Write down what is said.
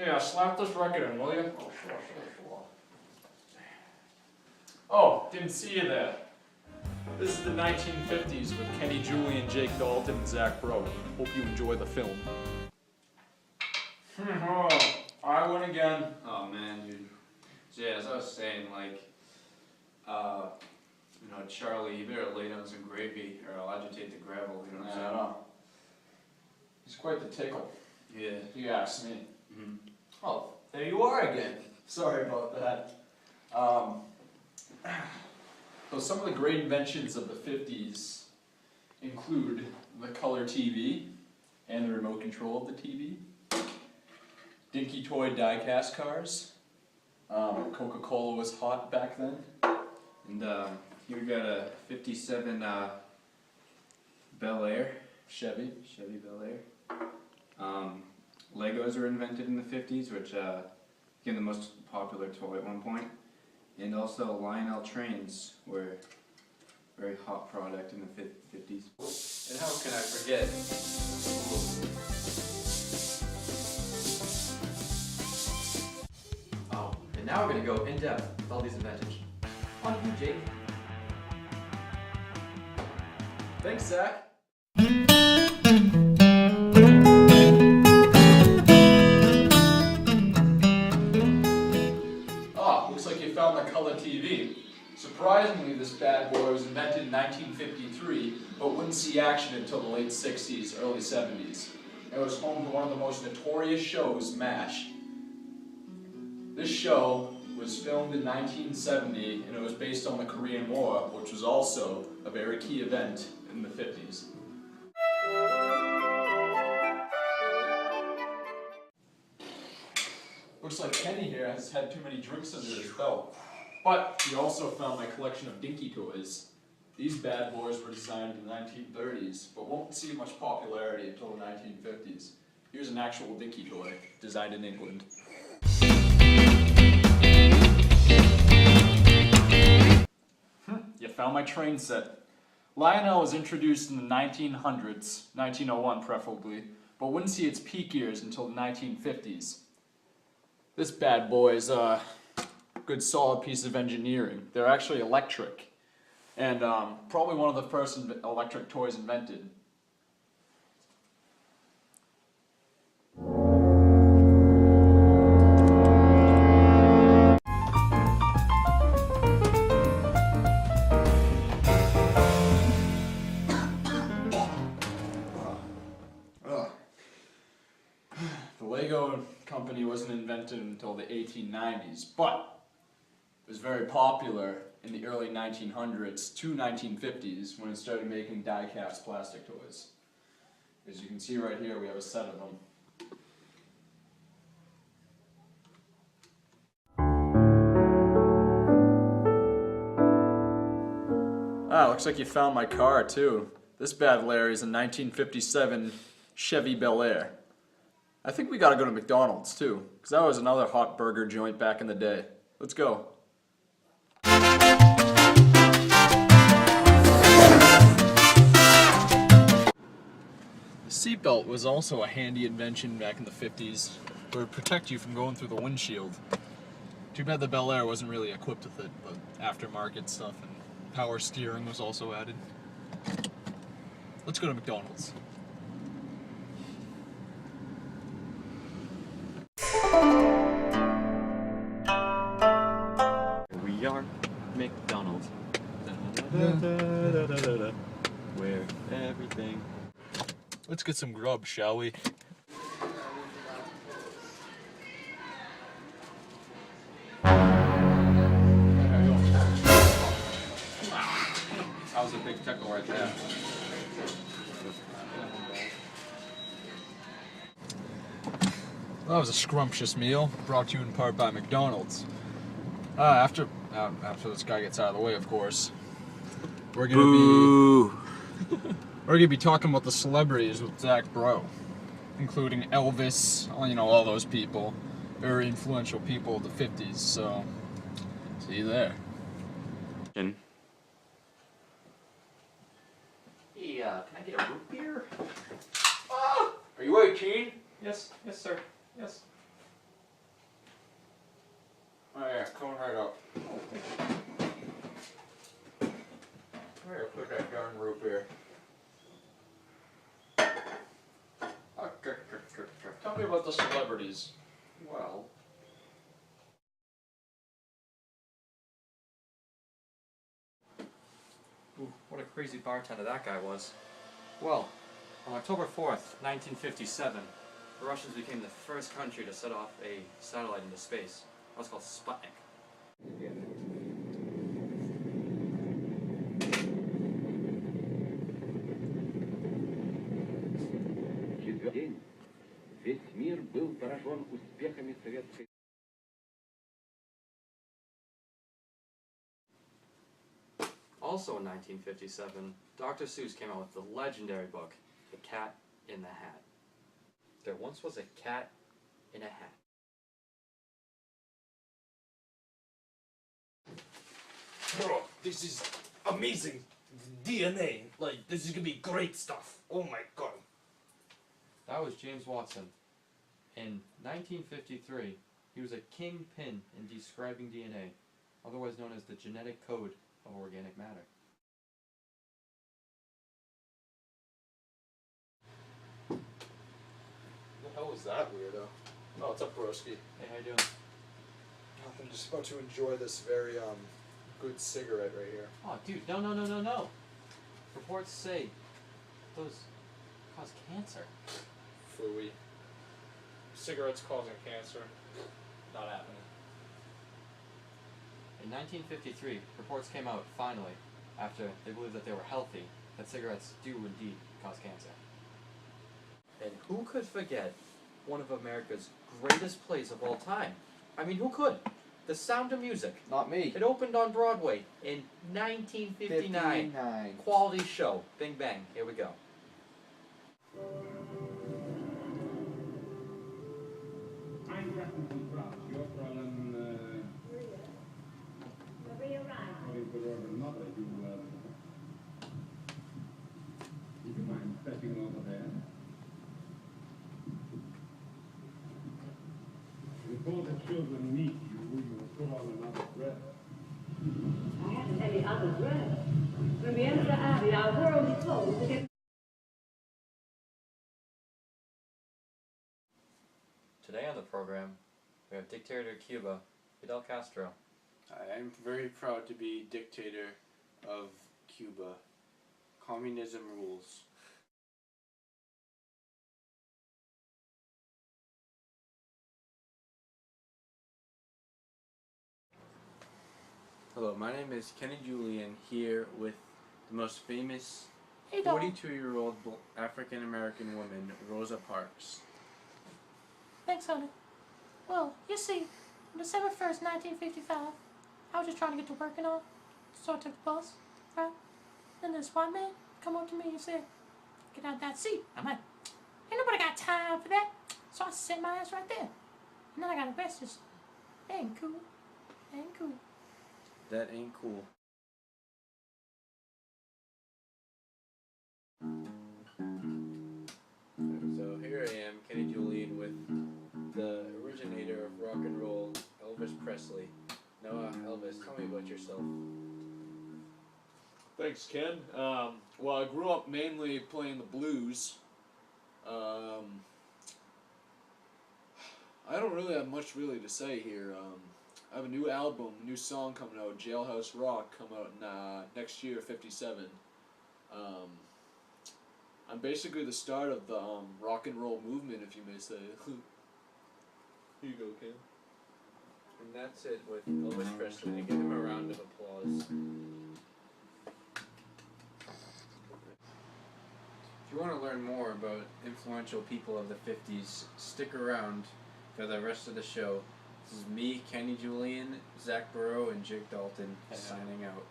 Yeah, slap this record in, will you? Oh, sure. Oh, didn't see you there. This is the 1950s with Kenny Julian, Jake Dalton, and Zach Bro. Hope you enjoy the film. I win again. Oh man, dude. So yeah, as I was saying, Charlie, you better lay down some gravy or I'll agitate the gravel, you know what I'm saying? He's quite the tickle, Yeah. if you ask me. Mm-hmm. Oh, there you are again. Sorry about that. So some of the great inventions of the 50s include the color TV and the remote control of the TV, dinky toy die-cast cars. Coca-Cola was hot back then. And here we got a 57 Bel Air. Chevy Bel Air. Legos were invented in the 50s, which became the most popular toy at one point. And also Lionel trains were a very hot product in the 50s. And how can I forget? Oh, and now we're going to go in depth with all these inventions. On you, Jake. Thanks, Zach. Looks like you found the color TV. Surprisingly, this bad boy was invented in 1953, but wouldn't see action until the late 60s, early 70s. It was home to one of the most notorious shows, MASH. This show was filmed in 1970, and it was based on the Korean War, which was also a very key event in the 50s. Looks like Kenny here has had too many drinks under his belt. But he also found my collection of dinky toys. These bad boys were designed in the 1930s, but won't see much popularity until the 1950s. Here's an actual dinky toy, designed in England. You found my train set. Lionel was introduced in the 1900s, 1901 preferably, but wouldn't see its peak years until the 1950s. This bad boy is a good solid piece of engineering. They're actually electric, and probably one of the first electric toys invented. The Lego company wasn't invented until the 1890s, but it was very popular in the early 1900s to 1950s when it started making die-cast plastic toys. As you can see right here, we have a set of them. Looks like you found my car too. This bad Larry is a 1957 Chevy Bel Air. I think we gotta go to McDonald's too, because that was another hot burger joint back in the day. Let's go. The seatbelt was also a handy invention back in the 50s. It would protect you from going through the windshield. Too bad the Bel Air wasn't really equipped with it, but aftermarket stuff and power steering was also added. Let's go to McDonald's. We are McDonald's. Where everything. Let's get some grub, shall we? That was a big tickle right there. That was a scrumptious meal, brought to you in part by McDonald's. After this guy gets out of the way, of course, we're gonna be talking about the celebrities with Zach Bro, including Elvis, all those people, very influential people of the 50s. So, see you there. Hey, can I get a root beer? Are you 18? Yes, sir. Yes. Oh yeah, coming right up. I'm gonna put that darn rope here. Tell me about the celebrities. Well. Ooh, what a crazy bartender that guy was. Well, on October 4th, 1957, the Russians became the first country to set off a satellite into space. That was called Sputnik. Четвертый день весь мир был поражен успехами советской. Also in 1957, Dr. Seuss came out with the legendary book, The Cat in the Hat. There once was a cat in a hat. Bro, this is amazing DNA. Like, this is gonna be great stuff. Oh my god. That was James Watson. In 1953, he was a kingpin in describing DNA, otherwise known as the genetic code of organic matter. The hell was that weirdo? Oh, it's up, broski. Hey, how you doing? I'm just about to enjoy this very good cigarette right here. Oh, dude, no. Reports say those cause cancer. Phooey. Cigarettes causing cancer. Not happening. In 1953, reports came out, finally, after they believed that they were healthy, that cigarettes do indeed cause cancer. And who could forget one of America's greatest plays of all time? I mean, who could? The Sound of Music. Not me. It opened on Broadway in 1959. Quality show. Bing bang. Here we go. Maria Ryan. Would you mind stepping over there? Before the children meet you, you will put on another dress. I haven't any other dress. When we enter the abbey, our worldly clothes will get. Today on the program, we have dictator of Cuba, Fidel Castro. I am very proud to be dictator of Cuba. Communism rules. Hello, my name is Kenny Julian, here with the most famous 42-year-old African-American woman, Rosa Parks. Thanks, honey. Well, you see, on December 1st, 1955, I was just trying to get to work and all, so I took the bus, right? Then this white man come up to me and said, "Get out of that seat." I'm like, ain't nobody got time for that. So I set my ass right there. And then I got arrested. That ain't cool. That ain't cool. That ain't cool. So here I am, Kenny Julian, with the originator of rock and roll, Elvis Presley. Now, Elvis, tell me about yourself. Thanks, Ken. Well, I grew up mainly playing the blues. I don't really have much really to say here. I have a new album, new song coming out, Jailhouse Rock, come out in, next year, 57. I'm basically the start of the rock and roll movement, if you may say. Here you go, Ken. And that's it with Elvis Presley. Give him a round of applause. If you want to learn more about influential people of the 50s, stick around for the rest of the show. This is me, Kenny Julian, Zach Burrow, and Jake Dalton signing out.